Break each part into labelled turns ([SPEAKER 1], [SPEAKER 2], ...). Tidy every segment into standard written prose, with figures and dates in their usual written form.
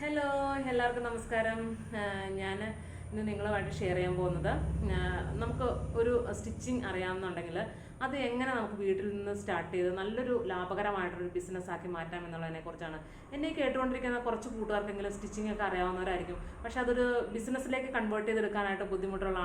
[SPEAKER 1] Hello, എല്ലാവർക്കും നമസ്കാരം. ഞാൻ ഇന്ന് നിങ്ങളുമായിട്ട് ഷെയർ ചെയ്യാൻ പോകുന്നത് നമുക്ക് ഒരു സ്റ്റിച്ചിങ് അറിയാമെന്നുണ്ടെങ്കിൽ അത് എങ്ങനെ നമുക്ക് വീട്ടിൽ നിന്ന് സ്റ്റാർട്ട് ചെയ്ത് നല്ലൊരു ലാഭകരമായിട്ടൊരു ബിസിനസ് ആക്കി മാറ്റാം എന്നുള്ളതിനെ കുറിച്ചാണ്. എന്നെ കേട്ടുകൊണ്ടിരിക്കുന്ന കുറച്ച് കൂട്ടുകാർക്കെങ്കിലും സ്റ്റിച്ചിങ് ഒക്കെ അറിയാവുന്നവരായിരിക്കും, പക്ഷെ അതൊരു ബിസിനസ്സിലേക്ക് കൺവേർട്ട് ചെയ്തെടുക്കാനായിട്ട് ബുദ്ധിമുട്ടുള്ള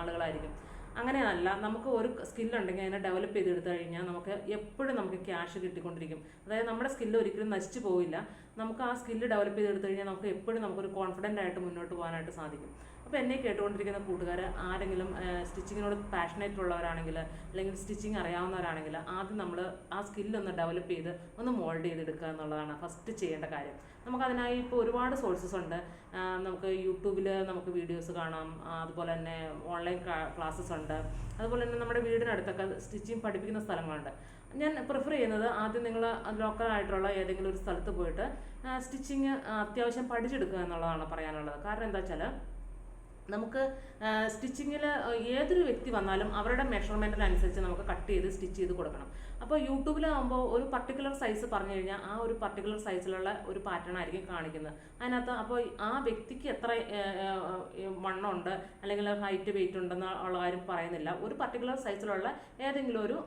[SPEAKER 1] ആളുകളായിരിക്കും. അങ്ങനെയല്ല, നമുക്ക് ഒരു സ്കില്ലുണ്ടെങ്കിൽ അതിനെ ഡെവലപ്പ് ചെയ്തെടുത്തു കഴിഞ്ഞാൽ നമുക്ക് എപ്പോഴും നമുക്ക് ക്യാഷ് കിട്ടിക്കൊണ്ടിരിക്കും. അതായത് നമ്മുടെ സ്കില്ല് ഒരിക്കലും നശിച്ചു പോവില്ല. നമുക്ക് ആ സ്കില്ല് ഡെവലപ്പ് ചെയ്തെടുത്തു കഴിഞ്ഞാൽ നമുക്ക് എപ്പോഴും നമുക്കൊരു കോൺഫിഡൻ്റ് ആയിട്ട് മുന്നോട്ട് പോകാനായിട്ട് സാധിക്കും. അപ്പോൾ എന്നെ കേട്ടുകൊണ്ടിരിക്കുന്ന കൂട്ടുകാർ ആരെങ്കിലും സ്റ്റിച്ചിങ്ങിനോട് പാഷനേറ്റ് ഉള്ളവരാണെങ്കിൽ അല്ലെങ്കിൽ സ്റ്റിച്ചിങ് അറിയാവുന്നവരാണെങ്കിൽ ആദ്യം നമ്മൾ ആ സ്കില്ലൊന്ന് ഡെവലപ്പ് ചെയ്ത് ഒന്ന് മോൾഡ് ചെയ്തെടുക്കുക എന്നുള്ളതാണ് ഫസ്റ്റ് ചെയ്യേണ്ട കാര്യം. നമുക്കതിനായി ഇപ്പോൾ ഒരുപാട് സോഴ്സസ് ഉണ്ട്. നമുക്ക് യൂട്യൂബിൽ നമുക്ക് വീഡിയോസ് കാണാം, അതുപോലെ തന്നെ ഓൺലൈൻ ക്ലാസ്സസ് ഉണ്ട്, അതുപോലെ തന്നെ നമ്മുടെ വീടിനടുത്തൊക്കെ സ്റ്റിച്ചിങ് പഠിപ്പിക്കുന്ന സ്ഥലങ്ങളുണ്ട്. ഞാൻ പ്രിഫർ ചെയ്യുന്നത് ആദ്യം നിങ്ങൾ ലോക്കലായിട്ടുള്ള ഏതെങ്കിലും ഒരു സ്ഥലത്ത് പോയിട്ട് സ്റ്റിച്ചിങ് അത്യാവശ്യം പഠിച്ചെടുക്കുക എന്നുള്ളതാണ് പറയാനുള്ളത്. കാരണം എന്താ വെച്ചാൽ നമുക്ക് സ്റ്റിച്ചിങ്ങിൽ ഏതൊരു വ്യക്തി വന്നാലും അവരുടെ മെഷർമെൻറ്റിനനുസരിച്ച് നമുക്ക് കട്ട് ചെയ്ത് സ്റ്റിച്ച് ചെയ്ത് കൊടുക്കണം. അപ്പോൾ യൂട്യൂബിലാകുമ്പോൾ ഒരു പർട്ടിക്കുലർ സൈസ് പറഞ്ഞു കഴിഞ്ഞാൽ ആ ഒരു പർട്ടിക്കുലർ സൈസിലുള്ള ഒരു പാറ്റേൺ ആയിരിക്കും കാണിക്കുന്നത്. അതിനകത്ത് അപ്പോൾ ആ വ്യക്തിക്ക് എത്ര വണ്ണമുണ്ട് അല്ലെങ്കിൽ ഹൈറ്റ് വെയിറ്റ് ഉണ്ടെന്ന് ഉള്ള കാര്യം പറയുന്നില്ല. ഒരു പർട്ടിക്കുലർ സൈസിലുള്ള ഏതെങ്കിലും ഒരു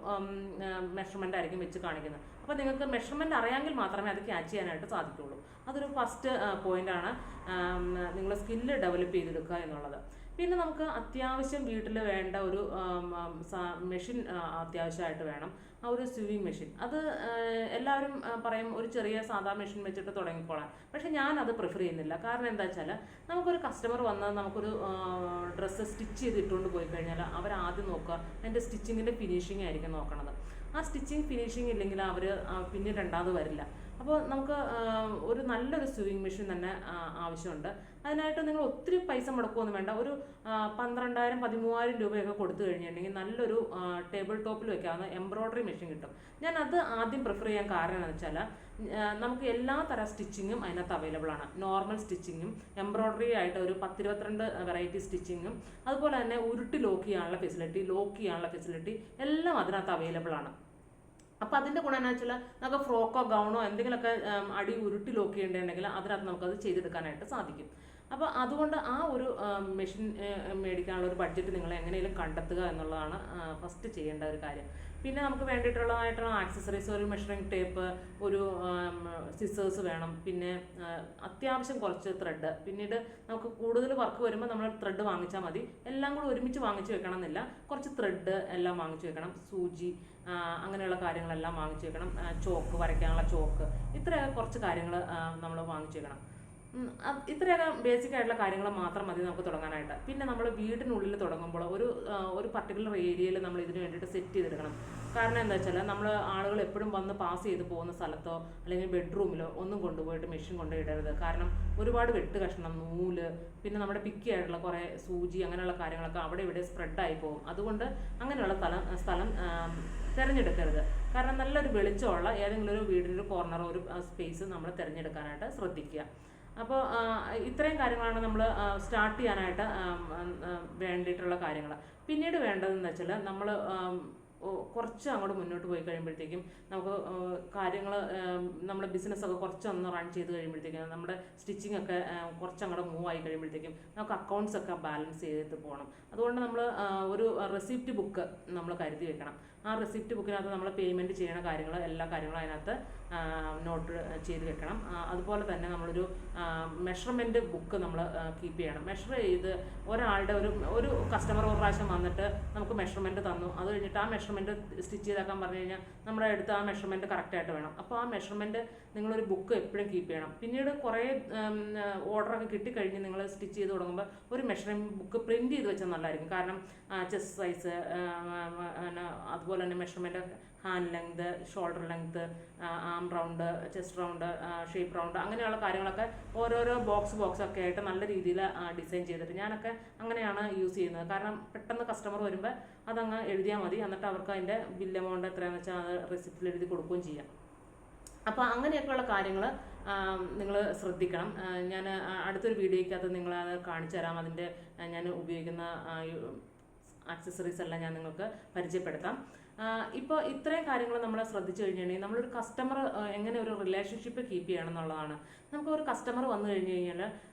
[SPEAKER 1] മെഷർമെൻ്റ് ആയിരിക്കും വെച്ച് കാണിക്കുന്നത്. അപ്പോൾ നിങ്ങൾക്ക് മെഷർമെൻറ്റ് അറിയാമെങ്കിൽ മാത്രമേ അത് ക്യാച്ച് ചെയ്യാനായിട്ട് സാധിക്കുകയുള്ളൂ. അതൊരു ഫസ്റ്റ് പോയിൻ്റാണ്, നിങ്ങൾ സ്കില്ല് ഡെവലപ്പ് ചെയ്തെടുക്കുക എന്നുള്ളത്. പിന്നെ നമുക്ക് അത്യാവശ്യം വീട്ടിൽ വേണ്ട ഒരു മെഷീൻ അത്യാവശ്യമായിട്ട് വേണം. ആ ഒരു സ്വിമ്മിങ് മെഷീൻ അത് എല്ലാവരും പറയും ഒരു ചെറിയ സാധാ മെഷീൻ വെച്ചിട്ട് തുടങ്ങിക്കോളാം. പക്ഷെ ഞാനത് പ്രിഫർ ചെയ്യുന്നില്ല. കാരണം എന്താ വെച്ചാൽ നമുക്കൊരു കസ്റ്റമർ വന്ന് നമുക്കൊരു ഡ്രസ്സ് സ്റ്റിച്ച് ചെയ്ത് ഇട്ടുകൊണ്ട് പോയി കഴിഞ്ഞാൽ അവരാദ്യം നോക്കുക അതിൻ്റെ സ്റ്റിച്ചിങ്ങിൻ്റെ ഫിനിഷിംഗ് ആയിരിക്കും നോക്കണത്. ആ സ്റ്റിച്ചിങ് ഫിനിഷിംഗ് ഇല്ലെങ്കിൽ അവർ പിന്നെ രണ്ടാമത് വരില്ല. അപ്പോൾ നമുക്ക് ഒരു നല്ലൊരു സ്വിമ്മിങ് മെഷീൻ തന്നെ ആവശ്യമുണ്ട്. അതിനായിട്ട് നിങ്ങൾ ഒത്തിരി പൈസ മുടക്കുകയൊന്നും വേണ്ട. ഒരു 12,000-13,000 രൂപയൊക്കെ കൊടുത്തു കഴിഞ്ഞിട്ടുണ്ടെങ്കിൽ നല്ലൊരു ടേബിൾ ടോപ്പിൽ വെക്കാവുന്ന എംബ്രോയ്ഡറി മെഷീൻ കിട്ടും. ഞാൻ അത് ആദ്യം പ്രിഫർ ചെയ്യാൻ കാരണം എന്ന് വെച്ചാൽ നമുക്ക് എല്ലാ തരം സ്റ്റിച്ചിങ്ങും അതിനകത്ത് അവൈലബിൾ ആണ്. നോർമൽ സ്റ്റിച്ചിങ്ങും എംബ്രോയ്ഡറി ആയിട്ട് ഒരു 10-22 വെറൈറ്റി സ്റ്റിച്ചിങ്ങും അതുപോലെ തന്നെ ഉരുട്ടി ലോക്ക് ചെയ്യാനുള്ള ഫെസിലിറ്റി എല്ലാം അതിനകത്ത് അവൈലബിൾ ആണ്. അപ്പോൾ അതിൻ്റെ ഗുണം എന്താ വെച്ചാൽ നമുക്ക് ഫ്രോക്കോ ഗൗണോ എന്തെങ്കിലുമൊക്കെ അടി ഉരുട്ടി ലോക്ക് ചെയ്യേണ്ടതുണ്ടെങ്കിൽ അതിനകത്ത് നമുക്കത് ചെയ്തെടുക്കാനായിട്ട് സാധിക്കും. അപ്പോൾ അതുകൊണ്ട് ആ ഒരു മെഷീൻ മേടിക്കാനുള്ള ഒരു ബഡ്ജറ്റ് നിങ്ങൾ എങ്ങനെയും കണ്ടെത്തുക എന്നുള്ളതാണ് ഫസ്റ്റ് ചെയ്യേണ്ട ഒരു കാര്യം. പിന്നെ നമുക്ക് വേണ്ടിയിട്ടുള്ളതായിട്ടുള്ള ആക്സസറീസ്, ഒരു മെഷറിംഗ് ടേപ്പ്, ഒരു സിസേഴ്സ് വേണം. പിന്നെ അത്യാവശ്യം കുറച്ച് ത്രെഡ്. പിന്നീട് നമുക്ക് കൂടുതൽ വർക്ക് വരുമ്പോൾ നമ്മൾ ത്രെഡ് വാങ്ങിച്ചാൽ മതി. എല്ലാം കൂടി ഒരുമിച്ച് വാങ്ങിച്ച് വെക്കണം എന്നില്ല. കുറച്ച് ത്രെഡ് എല്ലാം വാങ്ങിച്ച് വെക്കണം. സൂചി അങ്ങനെയുള്ള കാര്യങ്ങളെല്ലാം വാങ്ങിച്ച് വെക്കണം. ചോക്ക്, വരയ്ക്കാനുള്ള ചോക്ക്, ഇത്രയൊക്കെ കുറച്ച് കാര്യങ്ങൾ നമ്മൾ വാങ്ങിച്ച് വെക്കണം. ഇത്രയൊക്കെ ബേസിക് ആയിട്ടുള്ള കാര്യങ്ങൾ മാത്രം മതി നമുക്ക് തുടങ്ങാനായിട്ട്. പിന്നെ നമ്മൾ വീടിനുള്ളിൽ തുടങ്ങുമ്പോൾ ഒരു പർട്ടിക്കുലർ ഏരിയയിൽ നമ്മൾ ഇതിന് വേണ്ടിയിട്ട് സെറ്റ് ചെയ്തെടുക്കണം. കാരണം എന്താ വെച്ചാൽ നമ്മൾ ആളുകൾ എപ്പോഴും വന്ന് പാസ് ചെയ്ത് പോകുന്ന സ്ഥലത്തോ അല്ലെങ്കിൽ ബെഡ്റൂമിലോ ഒന്നും കൊണ്ടുപോയിട്ട് മെഷീൻ കൊണ്ടുപോയിടരുത്. കാരണം ഒരുപാട് വെട്ട് കഷ്ണം, നൂല്, പിന്നെ നമ്മുടെ പിക്കി ആയിട്ടുള്ള കുറേ സൂചി അങ്ങനെയുള്ള കാര്യങ്ങളൊക്കെ അവിടെ ഇവിടെ സ്പ്രെഡായി പോകും. അതുകൊണ്ട് അങ്ങനെയുള്ള സ്ഥലം തിരഞ്ഞെടുക്കരുത്. കാരണം നല്ലൊരു വെളിച്ചമുള്ള ഏതെങ്കിലും ഒരു വീടിൻ്റെ കോർണറോ ഒരു സ്പേസ് നമ്മൾ തിരഞ്ഞെടുക്കാനായിട്ട് ശ്രദ്ധിക്കുക. അപ്പോൾ ഇത്രയും കാര്യങ്ങളാണ് നമ്മൾ സ്റ്റാർട്ട് ചെയ്യാനായിട്ട് വേണ്ടിയിട്ടുള്ള കാര്യങ്ങൾ. പിന്നീട് വേണ്ടതെന്ന് വെച്ചാൽ നമ്മൾ കുറച്ച് അങ്ങോട്ട് മുന്നോട്ട് പോയി കഴിയുമ്പോഴത്തേക്കും നമുക്ക് കാര്യങ്ങൾ നമ്മുടെ ബിസിനസ്സൊക്കെ കുറച്ചൊന്ന് റൺ ചെയ്ത് കഴിയുമ്പോഴത്തേക്കും നമ്മുടെ സ്റ്റിച്ചിങ് ഒക്കെ കുറച്ചങ്ങോട്ട് മൂവ് ആയി കഴിയുമ്പോഴത്തേക്കും നമുക്ക് അക്കൗണ്ട്സ് ഒക്കെ ബാലൻസ് ചെയ്തിട്ട് പോകണം. അതുകൊണ്ട് നമ്മൾ ഒരു റെസിപ്റ്റ് ബുക്ക് നമ്മൾ കരുതി വെക്കണം. ആ റെസിപ്റ്റ് ബുക്കിനകത്ത് നമ്മൾ പേയ്മെൻറ്റ് ചെയ്യണ കാര്യങ്ങൾ എല്ലാ കാര്യങ്ങളും അതിനകത്ത് നോട്ട് ചെയ്ത് വെക്കണം. അതുപോലെ തന്നെ നമ്മളൊരു മെഷർമെൻറ്റ് ബുക്ക് നമ്മൾ കീപ്പ് ചെയ്യണം. മെഷർ ചെയ്ത് ഒരാളുടെ ഒരു കസ്റ്റമർ ഒരു പ്രാവശ്യം വന്നിട്ട് നമുക്ക് മെഷർമെൻറ്റ് തന്നു, അത് കഴിഞ്ഞിട്ട് ആ മെഷർമെൻറ്റ് സ്റ്റിച്ച് ചെയ്താക്കാൻ പറഞ്ഞു കഴിഞ്ഞാൽ നമ്മുടെ അടുത്ത് ആ മെഷർമെൻറ്റ് കറക്റ്റായിട്ട് വേണം. അപ്പോൾ ആ മെഷർമെൻറ്റ് നിങ്ങളൊരു ബുക്ക് എപ്പോഴും കീപ്പ് ചെയ്യണം. പിന്നീട് കുറേ ഓർഡറൊക്കെ കിട്ടിക്കഴിഞ്ഞ് നിങ്ങൾ സ്റ്റിച്ച് ചെയ്ത് തുടങ്ങുമ്പോൾ ഒരു മെഷർമെൻറ്റ് ബുക്ക് പ്രിൻറ്റ് ചെയ്ത് വെച്ചാൽ നല്ലതായിരിക്കും. കാരണം ചെസ്റ്റ് സൈസ്, അതുപോലെ തന്നെ measurement hand length, shoulder length, ആം round, chest round, shape round, അങ്ങനെയുള്ള കാര്യങ്ങളൊക്കെ ഓരോരോ ബോക്സ് ഒക്കെ ആയിട്ട് നല്ല രീതിയിൽ ഡിസൈൻ ചെയ്തിട്ട് ഞാനൊക്കെ അങ്ങനെയാണ് യൂസ് ചെയ്യുന്നത്. കാരണം പെട്ടെന്ന് കസ്റ്റമർ വരുമ്പോൾ അതങ്ങ് എഴുതിയാൽ മതി. എന്നിട്ട് അവർക്ക് അതിൻ്റെ ബിൽ എമൗണ്ട് എത്രയാണെന്ന് വെച്ചാൽ അത് റെസിപ്റ്റിൽ എഴുതി കൊടുക്കുകയും ചെയ്യാം. അപ്പോൾ അങ്ങനെയൊക്കെയുള്ള കാര്യങ്ങൾ നിങ്ങൾ ശ്രദ്ധിക്കണം. ഞാൻ അടുത്തൊരു വീഡിയോയ്ക്കകത്ത് നിങ്ങളത് കാണിച്ചു തരാം. അതിൻ്റെ ഞാൻ ഉപയോഗിക്കുന്ന ആക്സസറീസ് എല്ലാം ഞാൻ നിങ്ങൾക്ക് പരിചയപ്പെടുത്താം. ഇപ്പോൾ ഇത്രയും കാര്യങ്ങൾ നമ്മൾ ശ്രദ്ധിച്ചു കഴിഞ്ഞിട്ടുണ്ടെങ്കിൽ നമ്മളൊരു കസ്റ്റമർ എങ്ങനെ ഒരു റിലേഷൻഷിപ്പ് കീപ്പ് ചെയ്യണം എന്നുള്ളതാണ്. നമുക്ക് ഒരു കസ്റ്റമർ വന്നു കഴിഞ്ഞ് കഴിഞ്ഞാൽ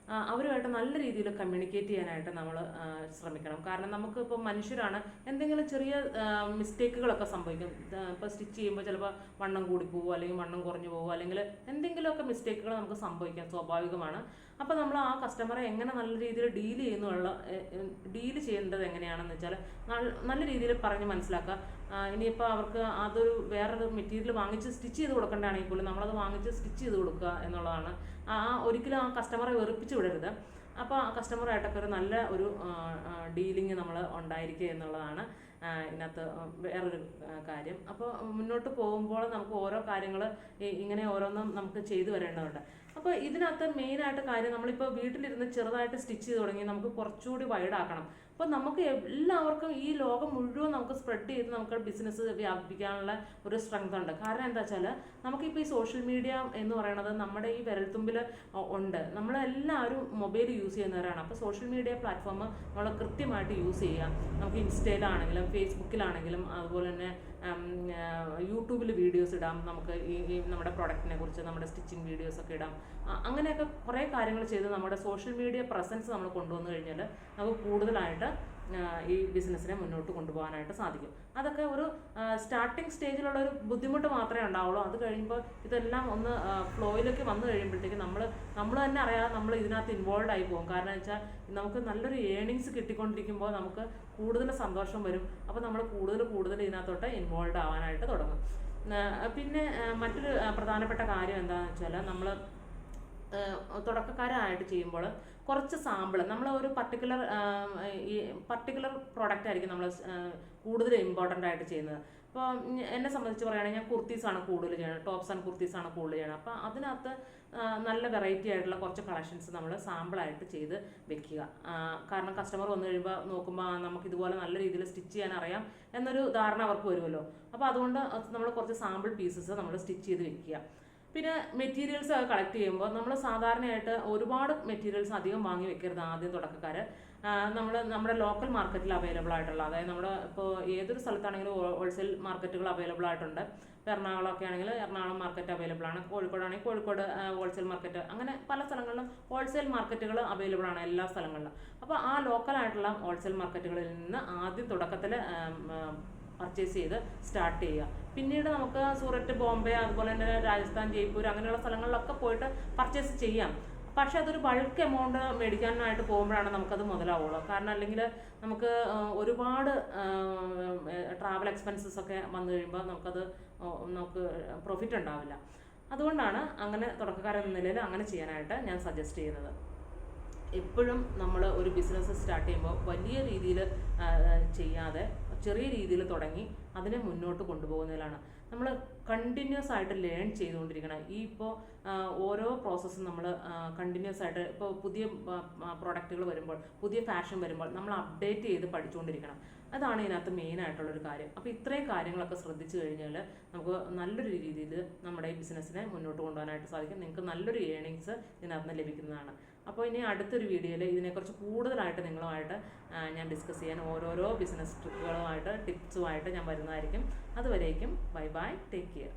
[SPEAKER 1] അവരുമായിട്ട് നല്ല രീതിയിൽ കമ്മ്യൂണിക്കേറ്റ് ചെയ്യാനായിട്ട് നമ്മൾ ശ്രമിക്കണം. കാരണം നമുക്ക് ഇപ്പോൾ മനുഷ്യരാണ്, എന്തെങ്കിലും ചെറിയ മിസ്റ്റേക്കുകളൊക്കെ സംഭവിക്കും. ഇപ്പോൾ സ്റ്റിച്ച് ചെയ്യുമ്പോൾ ചിലപ്പോൾ വണ്ണം കൂടി പോകുമോ അല്ലെങ്കിൽ വണ്ണം കുറഞ്ഞു പോകുമോ, അല്ലെങ്കിൽ എന്തെങ്കിലുമൊക്കെ മിസ്റ്റേക്കുകൾ നമുക്ക് സംഭവിക്കാം, സ്വാഭാവികമാണ്. അപ്പോൾ നമ്മൾ ആ കസ്റ്റമറെ എങ്ങനെ നല്ല രീതിയിൽ ഡീൽ ചെയ്യേണ്ടത് എങ്ങനെയാണെന്ന് വെച്ചാൽ നല്ല രീതിയിൽ പറഞ്ഞ് മനസ്സിലാക്കുക. ഇനിയിപ്പോൾ അവർക്ക് അതൊരു വേറൊരു മെറ്റീരിയൽ വാങ്ങിച്ച് സ്റ്റിച്ച് ചെയ്ത് കൊടുക്കേണ്ടതാണെങ്കിൽ പോലും നമ്മളത് വാങ്ങിച്ച് സ്റ്റിച്ച് ചെയ്ത് കൊടുക്കുക എന്നുള്ളതാണ്. ഒരിക്കലും ആ കസ്റ്റമറെ വെറുപ്പിച്ച് വിടരുത്. അപ്പോൾ ആ കസ്റ്റമറായിട്ടൊക്കെ ഒരു നല്ല ഒരു ഡീലിങ് നമ്മൾ ഉണ്ടായിരിക്കുക എന്നുള്ളതാണ് ഇതിനകത്ത് വേറൊരു കാര്യം. അപ്പോൾ മുന്നോട്ട് പോകുമ്പോൾ നമുക്ക് ഓരോ കാര്യങ്ങൾ ഇങ്ങനെ ഓരോന്നും നമുക്ക് ചെയ്തു വരേണ്ടതുണ്ട്. അപ്പോൾ ഇതിനകത്ത് മെയിനായിട്ട് കാര്യം, നമ്മളിപ്പോൾ വീട്ടിലിരുന്ന് ചെറുതായിട്ട് സ്റ്റിച്ച് ചെയ്ത് തുടങ്ങി നമുക്ക് കുറച്ചുകൂടി വൈഡാക്കണം. അപ്പോൾ നമുക്ക് എല്ലാവർക്കും ഈ ലോകം മുഴുവൻ നമുക്ക് സ്പ്രെഡ് ചെയ്ത് നമുക്ക് ബിസിനസ് വ്യാപിപ്പിക്കാനുള്ള ഒരു സ്ട്രെങ്ത് ഉണ്ട്. കാരണം എന്താ വെച്ചാൽ നമുക്കിപ്പോൾ ഈ സോഷ്യൽ മീഡിയ എന്ന് പറയുന്നത് നമ്മുടെ ഈ വിരൽത്തുമ്പിൽ ഉണ്ട്. നമ്മളെല്ലാവരും മൊബൈൽ യൂസ് ചെയ്യുന്നവരാണ്. അപ്പോൾ സോഷ്യൽ മീഡിയ പ്ലാറ്റ്ഫോം നമ്മൾ കൃത്യമായിട്ട് യൂസ് ചെയ്യുക. നമുക്ക് ഇൻസ്റ്റയിലാണെങ്കിലും ഫേസ്ബുക്കിലാണെങ്കിലും അതുപോലെ തന്നെ യൂട്യൂബിൽ വീഡിയോസ് ഇടാം. നമുക്ക് ഈ നമ്മുടെ പ്രൊഡക്റ്റിനെ കുറിച്ച് നമ്മുടെ സ്റ്റിച്ചിങ് വീഡിയോസൊക്കെ ഇടാം. അങ്ങനെയൊക്കെ കുറേ കാര്യങ്ങൾ ചെയ്ത് നമ്മുടെ സോഷ്യൽ മീഡിയ പ്രസൻസ് നമ്മൾ കൊണ്ടുവന്നു കഴിഞ്ഞാൽ നമുക്ക് കൂടുതലായിട്ട് ഈ ബിസിനസ്സിനെ മുന്നോട്ട് കൊണ്ടുപോകാനായിട്ട് സാധിക്കും. അതൊക്കെ ഒരു സ്റ്റാർട്ടിങ് സ്റ്റേജിലുള്ള ഒരു ബുദ്ധിമുട്ട് മാത്രമേ ഉണ്ടാവുള്ളൂ. അത് കഴിയുമ്പോൾ ഇതെല്ലാം ഒന്ന് ഫ്ലോയിലേക്ക് വന്നു കഴിയുമ്പോഴത്തേക്ക് നമ്മൾ തന്നെ അറിയാതെ നമ്മൾ ഇതിനകത്ത് ഇൻവോൾവ് ആയി പോകും. കാരണം എന്ന് വെച്ചാൽ നമുക്ക് നല്ലൊരു ഏണിങ്സ് കിട്ടിക്കൊണ്ടിരിക്കുമ്പോൾ നമുക്ക് കൂടുതൽ സന്തോഷം വരും. അപ്പോൾ നമ്മൾ കൂടുതൽ ഇതിനകത്തോട്ട് ഇൻവോൾവ് ആവാനായിട്ട് തുടങ്ങും. പിന്നെ മറ്റൊരു പ്രധാനപ്പെട്ട കാര്യം എന്താണെന്ന് വെച്ചാൽ നമ്മൾ തുടക്കക്കാരായിട്ട് ചെയ്യുമ്പോൾ കുറച്ച് സാമ്പിൾ നമ്മൾ ഒരു പർട്ടിക്കുലർ പ്രോഡക്റ്റ് ആയിരിക്കും നമ്മൾ കൂടുതൽ ഇമ്പോർട്ടൻ്റ് ആയിട്ട് ചെയ്യുന്നത്. ഇപ്പോൾ എന്നെ സംബന്ധിച്ച് പറയുകയാണെങ്കിൽ ഞാൻ കുർത്തീസാണ് കൂടുതൽ ചെയ്യണം, ടോപ്സ് ആൻഡ് കുർത്തീസാണ് കൂടുതൽ ചെയ്യണം. അപ്പോൾ അതിനകത്ത് നല്ല വെറൈറ്റി ആയിട്ടുള്ള കുറച്ച് കളക്ഷൻസ് നമ്മൾ സാമ്പിളായിട്ട് ചെയ്ത് വെക്കുക. കാരണം കസ്റ്റമർ വന്നു കഴിയുമ്പോൾ നോക്കുമ്പോൾ നമുക്ക് ഇതുപോലെ നല്ല രീതിയിൽ സ്റ്റിച്ച് ചെയ്യാൻ അറിയാം എന്നൊരു ധാരണ അവർക്ക് വരുമല്ലോ. അപ്പോൾ അതുകൊണ്ട് നമ്മൾ കുറച്ച് സാമ്പിൾ പീസസ് നമ്മൾ സ്റ്റിച്ച് ചെയ്ത് വെക്കുക. പിന്നെ മെറ്റീരിയൽസ് കളക്ട് ചെയ്യുമ്പോൾ നമ്മൾ സാധാരണയായിട്ട് ഒരുപാട് മെറ്റീരിയൽസ് അധികം വാങ്ങി വെക്കരുത് ആദ്യം തുടക്കക്കാർ. നമ്മുടെ ലോക്കൽ മാർക്കറ്റിൽ അവൈലബിൾ ആയിട്ടുള്ള, അതായത് നമ്മുടെ ഇപ്പോൾ ഏതൊരു സ്ഥലത്താണെങ്കിലും ഹോൾസെയിൽ മാർക്കറ്റുകൾ അവൈലബിൾ ആയിട്ടുണ്ട്. ഇപ്പോൾ എറണാകുളമൊക്കെ ആണെങ്കിൽ എറണാകുളം മാർക്കറ്റ് അവൈലബിൾ ആണ്, കോഴിക്കോടാണെങ്കിൽ കോഴിക്കോട് ഹോൾസെയിൽ മാർക്കറ്റ്, അങ്ങനെ പല സ്ഥലങ്ങളിലും ഹോൾസെയിൽ മാർക്കറ്റുകൾ അവൈലബിൾ ആണ് എല്ലാ സ്ഥലങ്ങളിലും. അപ്പോൾ ആ ലോക്കലായിട്ടുള്ള ഹോൾസെയിൽ മാർക്കറ്റുകളിൽ നിന്ന് ആദ്യം തുടക്കത്തിൽ പർച്ചേസ് ചെയ്ത് സ്റ്റാർട്ട് ചെയ്യുക. പിന്നീട് നമുക്ക് സൂററ്റ്, ബോംബെ, അതുപോലെ തന്നെ രാജസ്ഥാൻ, ജയ്പൂർ അങ്ങനെയുള്ള സ്ഥലങ്ങളിലൊക്കെ പോയിട്ട് പർച്ചേസ് ചെയ്യാം. പക്ഷെ അതൊരു ബൾക്ക് എമൗണ്ട് മേടിക്കാനായിട്ട് പോകുമ്പോഴാണ് നമുക്കത് മുതലാവുള്ളൂ. കാരണം അല്ലെങ്കിൽ നമുക്ക് ഒരുപാട് ട്രാവൽ എക്സ്പെൻസസ് ഒക്കെ വന്നു കഴിയുമ്പോൾ നമുക്ക് പ്രോഫിറ്റ് ഉണ്ടാവില്ല. അതുകൊണ്ടാണ് അങ്ങനെ തുടക്കക്കാരെന്ന നിലയിൽ അങ്ങനെ ചെയ്യാനായിട്ട് ഞാൻ സജസ്റ്റ് ചെയ്യുന്നത്. എപ്പോഴും നമ്മൾ ഒരു ബിസിനസ് സ്റ്റാർട്ട് ചെയ്യുമ്പോൾ വലിയ രീതിയിൽ ചെയ്യാതെ ചെറിയ രീതിയിൽ തുടങ്ങി അതിനെ മുന്നോട്ട് കൊണ്ടുപോകുന്നതിലാണ്. നമ്മൾ കണ്ടിന്യൂസ് ആയിട്ട് ലേൺ ചെയ്തുകൊണ്ടിരിക്കണം. ഇപ്പോൾ ഓരോ പ്രോസസ്സും നമ്മൾ കണ്ടിന്യൂസ് ആയിട്ട്, ഇപ്പോൾ പുതിയ പ്രോഡക്റ്റുകൾ വരുമ്പോൾ, പുതിയ ഫാഷൻ വരുമ്പോൾ നമ്മൾ അപ്ഡേറ്റ് ചെയ്ത് പഠിച്ചുകൊണ്ടിരിക്കണം. അതാണ് ഇതിനകത്ത് മെയിനായിട്ടുള്ളൊരു കാര്യം. അപ്പോൾ ഇത്രയും കാര്യങ്ങളൊക്കെ ശ്രദ്ധിച്ചു കഴിഞ്ഞാൽ നമുക്ക് നല്ലൊരു രീതിയിൽ നമ്മുടെ ഈ ബിസിനസ്സിനെ മുന്നോട്ട് കൊണ്ടുപോകാനായിട്ട് സാധിക്കും. നിങ്ങൾക്ക് നല്ലൊരു ഏണിങ്സ് ഇതിനകത്ത് ലഭിക്കുന്നതാണ്. അപ്പോൾ ഇനി അടുത്തൊരു വീഡിയോയിൽ ഇതിനെക്കുറിച്ച് കൂടുതലായിട്ട് നിങ്ങളുമായിട്ട് ഞാൻ ഡിസ്കസ് ചെയ്യാൻ ഓരോരോ ബിസിനസ് ട്രിക്കുകളുമായിട്ട് ടിപ്സുമായിട്ട് ഞാൻ വരുന്നതായിരിക്കും. അതുവരേക്കും ബൈ ബൈ, ടേക്ക് കെയർ.